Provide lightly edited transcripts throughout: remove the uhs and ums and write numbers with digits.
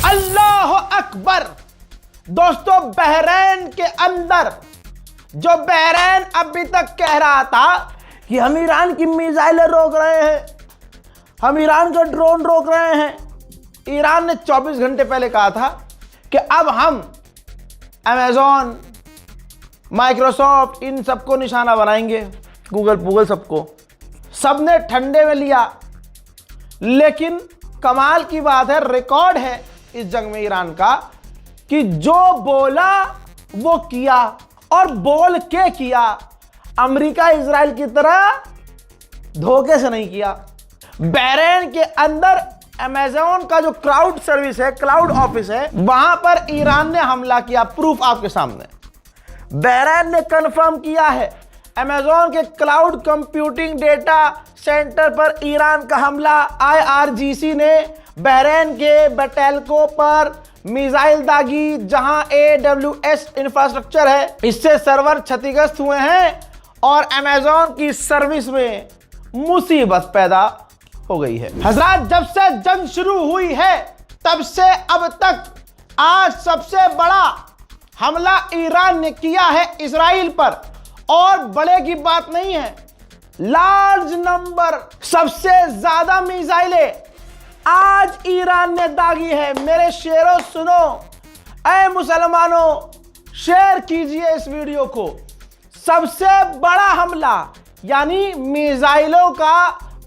अल्लाह अकबर। दोस्तों, बहरैन के अंदर जो बहरैन अभी तक कह रहा था कि हम ईरान की मिसाइलें रोक रहे हैं, हम ईरान का ड्रोन रोक रहे हैं, ईरान ने 24 घंटे पहले कहा था कि अब हम अमेजॉन, माइक्रोसॉफ्ट, इन सबको निशाना बनाएंगे, गूगल सबको। सबने ठंडे में लिया। लेकिन कमाल की बात है, रिकॉर्ड है इस जंग में ईरान का कि जो बोला वो किया, और बोल के किया। अमेरिका इजराइल की तरह धोखे से नहीं किया। बहरैन के अंदर अमेज़न का जो क्लाउड सर्विस है, क्लाउड ऑफिस है, वहां पर ईरान ने हमला किया। प्रूफ आपके सामने। बहरैन ने कंफर्म किया है अमेज़न के क्लाउड कंप्यूटिंग डेटा सेंटर पर ईरान का हमला। IRGC ने बहरैन के बटेल्को पर मिसाइल दागी, जहां AWS इंफ्रास्ट्रक्चर है, इससे सर्वर क्षतिग्रस्त हुए हैं और अमेज़न की सर्विस में मुसीबत पैदा हो गई है। हजरात, जब से जंग शुरू हुई है तब से अब तक आज सबसे बड़ा हमला ईरान ने किया है इजराइल पर। और बड़े की बात नहीं है, लार्ज नंबर, सबसे ज्यादा मिसाइलें आज ईरान ने दागी है। मेरे शेरों सुनो, ऐ मुसलमानों, शेयर कीजिए इस वीडियो को। सबसे बड़ा हमला, यानी मिसाइलों का,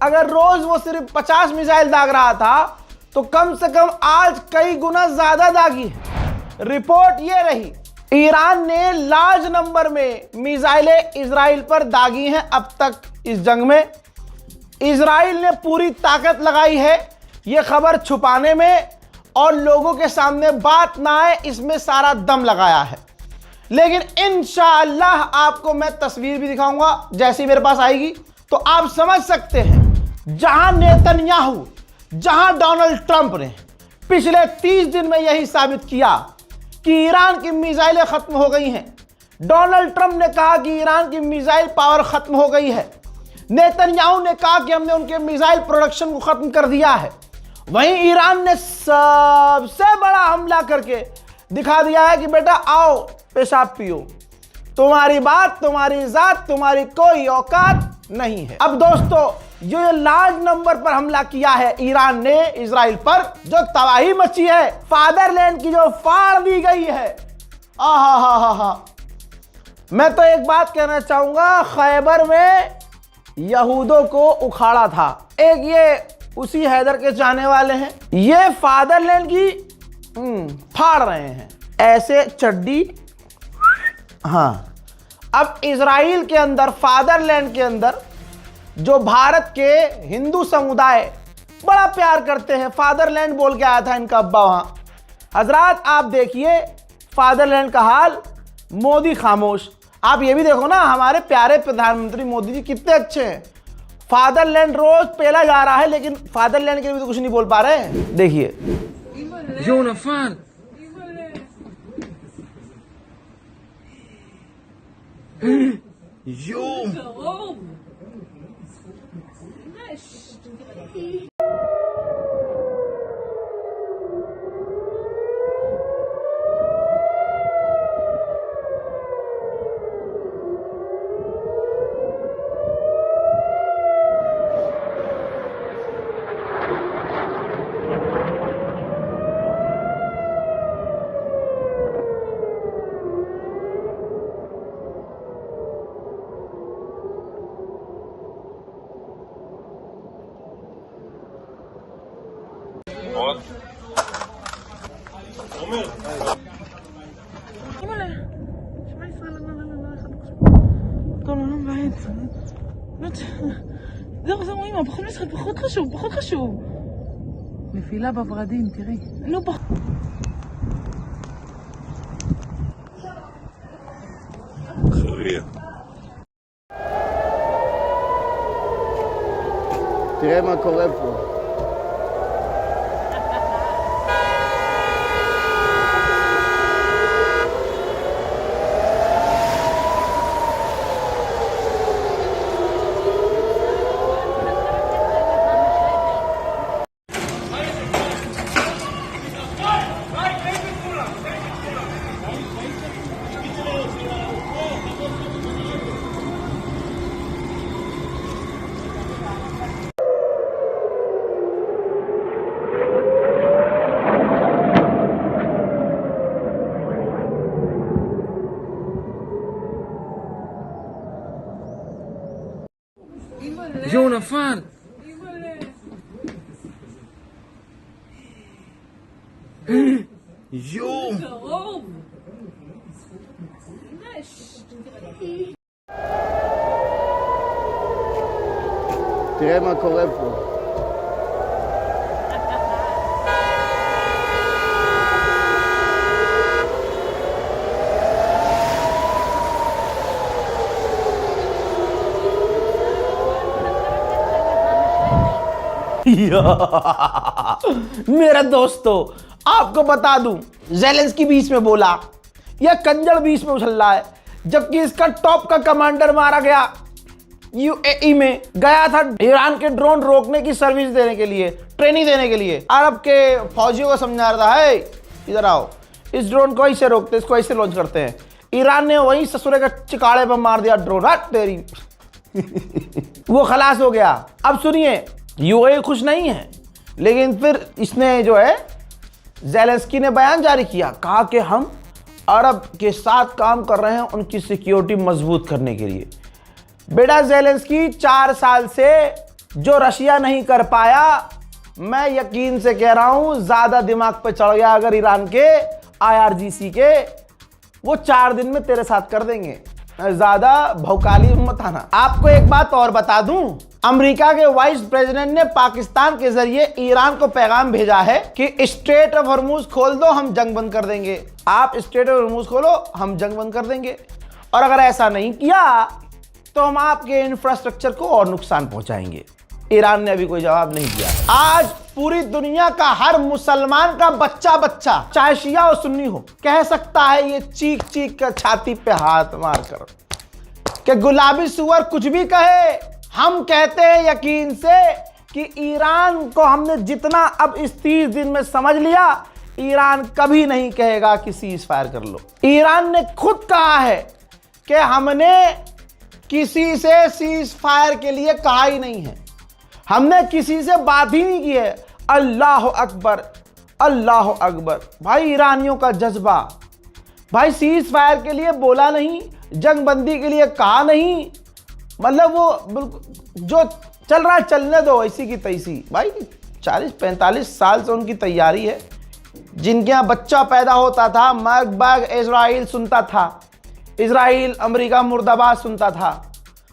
अगर रोज वो सिर्फ 50 मिसाइल दाग रहा था तो कम से कम आज कई गुना ज्यादा दागी है। रिपोर्ट ये रही, ईरान ने लार्ज नंबर में मिसाइलें इजराइल पर दागी हैं अब तक इस जंग में। इजराइल ने पूरी ताकत लगाई है ये खबर छुपाने में और लोगों के सामने बात ना आए, इसमें सारा दम लगाया है। लेकिन इंशाअल्लाह आपको मैं तस्वीर भी दिखाऊंगा जैसी मेरे पास आएगी, तो आप समझ सकते हैं। जहां नेतन्याहू, जहां डोनाल्ड ट्रंप ने पिछले 30 दिन में यही साबित किया कि ईरान की मिसाइलें खत्म हो गई हैं। डोनाल्ड ट्रंप ने कहा कि ईरान की मिसाइल पावर खत्म हो गई है। नेतन्याहू ने कहा कि हमने उनके मिसाइल प्रोडक्शन को खत्म कर दिया है। वहीं ईरान ने सबसे बड़ा हमला करके दिखा दिया है कि बेटा आओ पेशाब पियो, तुम्हारी बात, तुम्हारी जात, तुम्हारी कोई औकात नहीं है। अब दोस्तों, जो लार्ज नंबर पर हमला किया है ईरान ने इजराइल पर, जो तबाही मची है, फादरलैंड की जो फाड़ दी गई है, आहा। मैं तो एक बात कहना चाहूंगा, खैबर में यहूदों को उखाड़ा था। एक ये उसी हैदर के चाहने वाले हैं, ये फादरलैंड की फाड़ रहे हैं ऐसे चड्डी। हाँ, अब इजराइल के अंदर, फादरलैंड के अंदर जो भारत के हिंदू समुदाय बड़ा प्यार करते हैं, फादरलैंड बोल के आया था इनका अब्बा वहां। हजरात, आप देखिए फादरलैंड का हाल, मोदी खामोश। आप ये भी देखो ना, हमारे प्यारे प्रधानमंत्री मोदी जी कितने अच्छे हैं। फादरलैंड रोज पेला जा रहा है, लेकिन फादरलैंड के लिए भी तो कुछ नहीं बोल पा रहे हैं। देखिए और זהו, אמא, פחות משחק, פחות חשוב. נפילה בוורדים, תראי. לא פחות. תראה מה קורה פה. תראה מה קורה פה. मेरे दोस्तों, आपको बता दूं, ज़ेलेंस्की बीच में बोला, यह कंजर बीच में उछल रहा है, जबकि इसका टॉप का कमांडर मारा गया यूएई में, गया था ईरान के ड्रोन रोकने की सर्विस देने के लिए, ट्रेनिंग देने के लिए। अरब के फौजियों को समझा रहा था, है इधर आओ, इस ड्रोन को ऐसे रोकते, इसको ऐसे लॉन्च करते हैं। ईरान ने वही ससुरे का चिकाड़े पर मार दिया ड्रोन, हट तेरी। वो खलास हो गया। अब सुनिए, यूएई खुश नहीं है, लेकिन फिर इसने जो है ज़ेलेंस्की ने बयान जारी किया, कहा कि हम अरब के साथ काम कर रहे हैं उनकी सिक्योरिटी मजबूत करने के लिए। बेटा ज़ेलेंस्की 4 साल से जो रशिया नहीं कर पाया, मैं यकीन से कह रहा हूं ज्यादा दिमाग पे चढ़ गया अगर ईरान के IRGC के, वो 4 दिन में तेरे साथ कर देंगे। ज्यादा भौकाली मत आना। आपको एक बात और बता दूं, अमेरिका के वाइस प्रेसिडेंट ने पाकिस्तान के जरिए ईरान को पैगाम भेजा है कि स्ट्रेट ऑफ हॉर्मूज खोल दो, हम जंग बंद कर देंगे। आप स्ट्रेट ऑफ हॉर्मूज खोलो, हम जंग बंद कर देंगे, और अगर ऐसा नहीं किया तो हम आपके इंफ्रास्ट्रक्चर को और नुकसान पहुंचाएंगे। ईरान ने अभी कोई जवाब नहीं दिया। आज पूरी दुनिया का हर मुसलमान का बच्चा, चाहे शिया और सुन्नी हो, कह सकता है ये चीख चीख कर छाती पे हाथ मारकर कि गुलाबी सुअर कुछ भी कहे, हम कहते हैं यकीन से कि ईरान को हमने जितना अब इस 30 दिन में समझ लिया, ईरान कभी नहीं कहेगा कि सीज फायर कर लो। ईरान ने खुद कहा है कि हमने किसी से सीज फायर के लिए कहा ही नहीं है, हमने किसी से बात ही नहीं की है। अल्लाह अकबर, अल्लाह अकबर। भाई ईरानियों का जज्बा, भाई सीज फायर के लिए बोला नहीं, जंग बंदी के लिए कहा नहीं, मतलब वो बिल्कुल जो चल रहा है चलने दो ऐसी की तैसी। भाई 40-45 साल से उनकी तैयारी है। जिनके यहाँ बच्चा पैदा होता था, मग बग इजराइल सुनता था, इजराइल अमेरिका मुर्दाबाद सुनता था,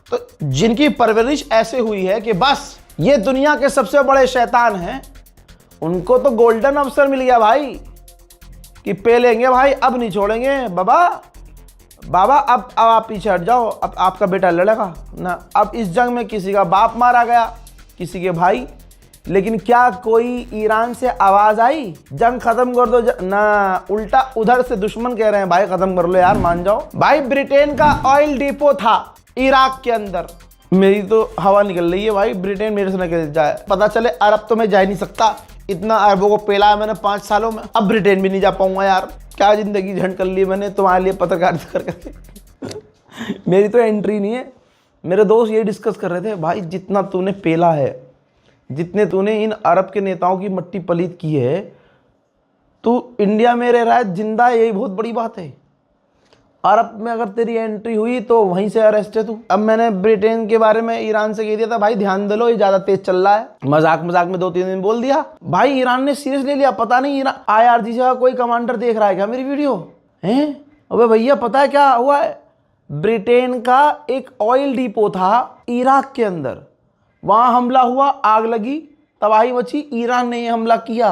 तो जिनकी परवरिश ऐसे हुई है कि बस ये दुनिया के सबसे बड़े शैतान हैं, उनको तो गोल्डन अवसर मिल गया भाई कि पे लेंगे भाई, अब नहीं छोड़ेंगे बाबा। अब आप पीछे हट जाओ, अब आपका बेटा लड़ेगा ना। अब इस जंग में किसी का बाप मारा गया, किसी के भाई, लेकिन क्या कोई ईरान से आवाज आई जंग खत्म कर दो ना, उल्टा उधर से दुश्मन कह रहे हैं भाई खत्म कर लो यार, मान जाओ। भाई ब्रिटेन का ऑयल डिपो था इराक के अंदर, मेरी तो हवा निकल रही है भाई, ब्रिटेन मेरे से निकल जाए, पता चले अरब तो मैं जा ही नहीं सकता, इतना अरबों को पेला है मैंने 5 सालों में, अब ब्रिटेन भी नहीं जा पाऊंगा यार, क्या जिंदगी झंड कर ली मैंने तुम्हारे लिए पत्रकारिता करके। मेरी तो एंट्री नहीं है। मेरे दोस्त ये डिस्कस कर रहे थे, भाई जितना तूने पेला है, जितने तूने इन अरब के नेताओं की मट्टी पलीत की है, तू इंडिया में रह रहा है जिंदा, यही बहुत बड़ी बात है। अरब में अगर तेरी एंट्री हुई तो वहीं से अरेस्ट है तू। अब मैंने ब्रिटेन के बारे में ईरान से कह दिया था, भाई ध्यान दे लो ये ज्यादा तेज चल रहा है, मजाक में 2-3 दिन बोल दिया। भाई ईरान ने सीरियस ले लिया, पता नहीं ईरान IRGC का कोई कमांडर देख रहा है क्या मेरी वीडियो हैं? अबे भैया पता है क्या हुआ है, ब्रिटेन का एक ऑयल डिपो था इराक के अंदर, वहां हमला हुआ, आग लगी, तबाही मची, ईरान ने यह हमला किया।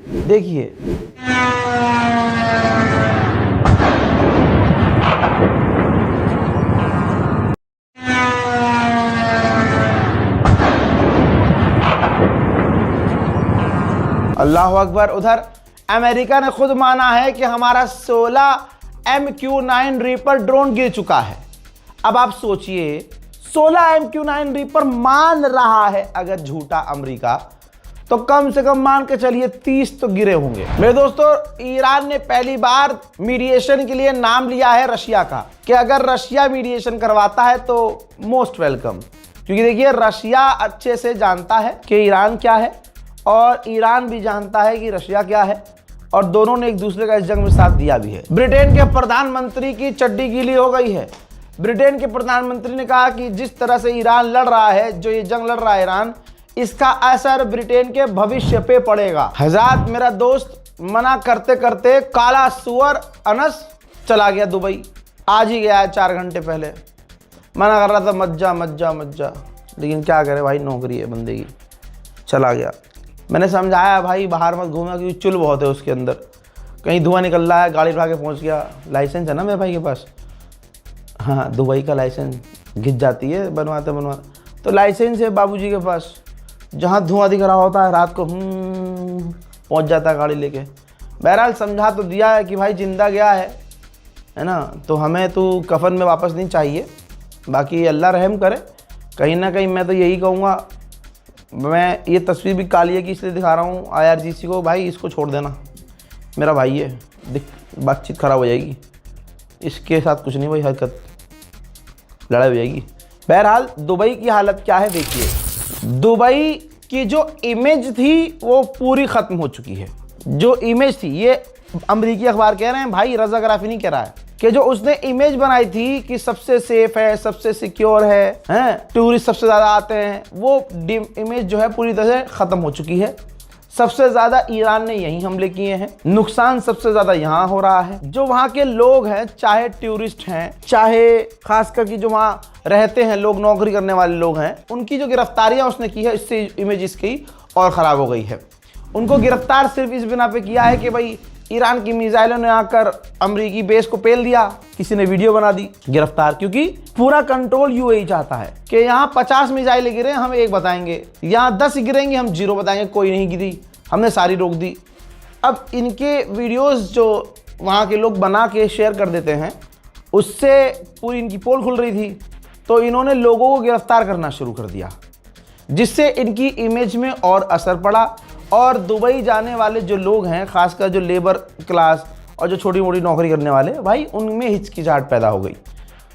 देखिए अल्लाह अकबर। उधर अमेरिका ने खुद माना है कि हमारा 16 MQ-9 रीपर ड्रोन गिर चुका है। अब आप सोचिए, 16 MQ-9 रीपर मान रहा है अगर झूठा अमेरिका, तो कम से कम मान के चलिए 30 तो गिरे होंगे। मेरे दोस्तों, ईरान ने पहली बार मीडिएशन के लिए नाम लिया है रशिया का, कि अगर रशिया मीडिएशन करवाता है तो मोस्ट वेलकम। क्योंकि देखिए रशिया अच्छे से जानता है कि ईरान क्या है, और ईरान भी जानता है कि रशिया क्या है, और दोनों ने एक दूसरे का इस जंग में साथ दिया भी है। ब्रिटेन के प्रधानमंत्री की चड्डी गीली हो गई है। ब्रिटेन के प्रधानमंत्री ने कहा कि जिस तरह से ईरान लड़ रहा है, जो ये जंग लड़ रहा है ईरान, इसका असर ब्रिटेन के भविष्य पे पड़ेगा। हज़ात मेरा दोस्त, मना करते करते काला सुअर अनस चला गया दुबई। आज ही गया है 4 घंटे पहले। मना कर रहा था मत जा, लेकिन क्या करे भाई, नौकरी है बंदे की, चला गया। मैंने समझाया भाई बाहर मत घूमना क्योंकि चुल बहुत है उसके अंदर, कहीं धुआं निकल रहा है, गाड़ी उठा के पहुँच गया। लाइसेंस है ना मेरे भाई के पास, हाँ दुबई का लाइसेंस घिस जाती है बनवाते, तो लाइसेंस है बाबूजी के पास। जहाँ धुआं दिख रहा होता है रात को पहुँच जाता है गाड़ी लेके। बहरहाल समझा तो दिया है कि भाई जिंदा गया है ना, तो हमें तो कफन में वापस नहीं चाहिए। बाकी अल्लाह रहम करे। कहीं ना कहीं मैं तो यही कहूँगा, मैं ये तस्वीर भी काली है कि इसलिए दिखा रहा हूँ IRGC को, भाई इसको छोड़ देना, मेरा भाई है, बातचीत ख़राब हो जाएगी, इसके साथ कुछ नहीं भाई, हरकत लड़ाई हो जाएगी। बहरहाल दुबई की हालत क्या है देखिए। दुबई की जो इमेज थी वो पूरी ख़त्म हो चुकी है। जो इमेज थी, ये अमरीकी अखबार कह रहे हैं भाई, रज़ा गराफी नहीं कह रहा है, कि जो उसने इमेज बनाई थी कि सबसे सेफ है, सबसे सिक्योर है, टूरिस्ट सबसे ज़्यादा आते हैं, वो इमेज जो है पूरी तरह से ख़त्म हो चुकी है। सबसे ज़्यादा ईरान ने यही हमले किए हैं, नुकसान सबसे ज़्यादा यहाँ हो रहा है। जो वहाँ के लोग हैं, चाहे टूरिस्ट हैं, चाहे खासकर कि जो वहाँ रहते हैं लोग, नौकरी करने वाले लोग हैं, उनकी जो गिरफ्तारियाँ उसने की है, इससे इमेज इसकी और ख़राब हो गई है। उनको गिरफ्तार सिर्फ इस बिना पे किया है कि भाई ईरान की मिसाइलों ने आकर अमरीकी बेस को पेल दिया, किसी ने वीडियो बना दी, गिरफ्तार। क्योंकि पूरा कंट्रोल UAE चाहता है कि यहाँ 50 मिसाइलें गिरे हम 1 बताएंगे, यहाँ 10 गिरेंगे हम 0 बताएंगे, कोई नहीं गिरी, हमने सारी रोक दी। अब इनके वीडियोस जो वहाँ के लोग बना के शेयर कर देते हैं, उससे पूरी इनकी पोल खुल रही थी, तो इन्होंने लोगों को गिरफ्तार करना शुरू कर दिया, जिससे इनकी इमेज में और असर पड़ा। और दुबई जाने वाले जो लोग हैं, खासकर जो लेबर क्लास और जो छोटी मोटी नौकरी करने वाले, भाई उनमें हिचकिचाहट पैदा हो गई।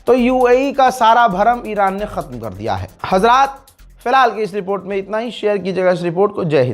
तो UAE का सारा भरम ईरान ने ख़त्म कर दिया है। हजरात, फिलहाल की इस रिपोर्ट में इतना ही। शेयर कीजिएगा इस रिपोर्ट को। जय हिंद।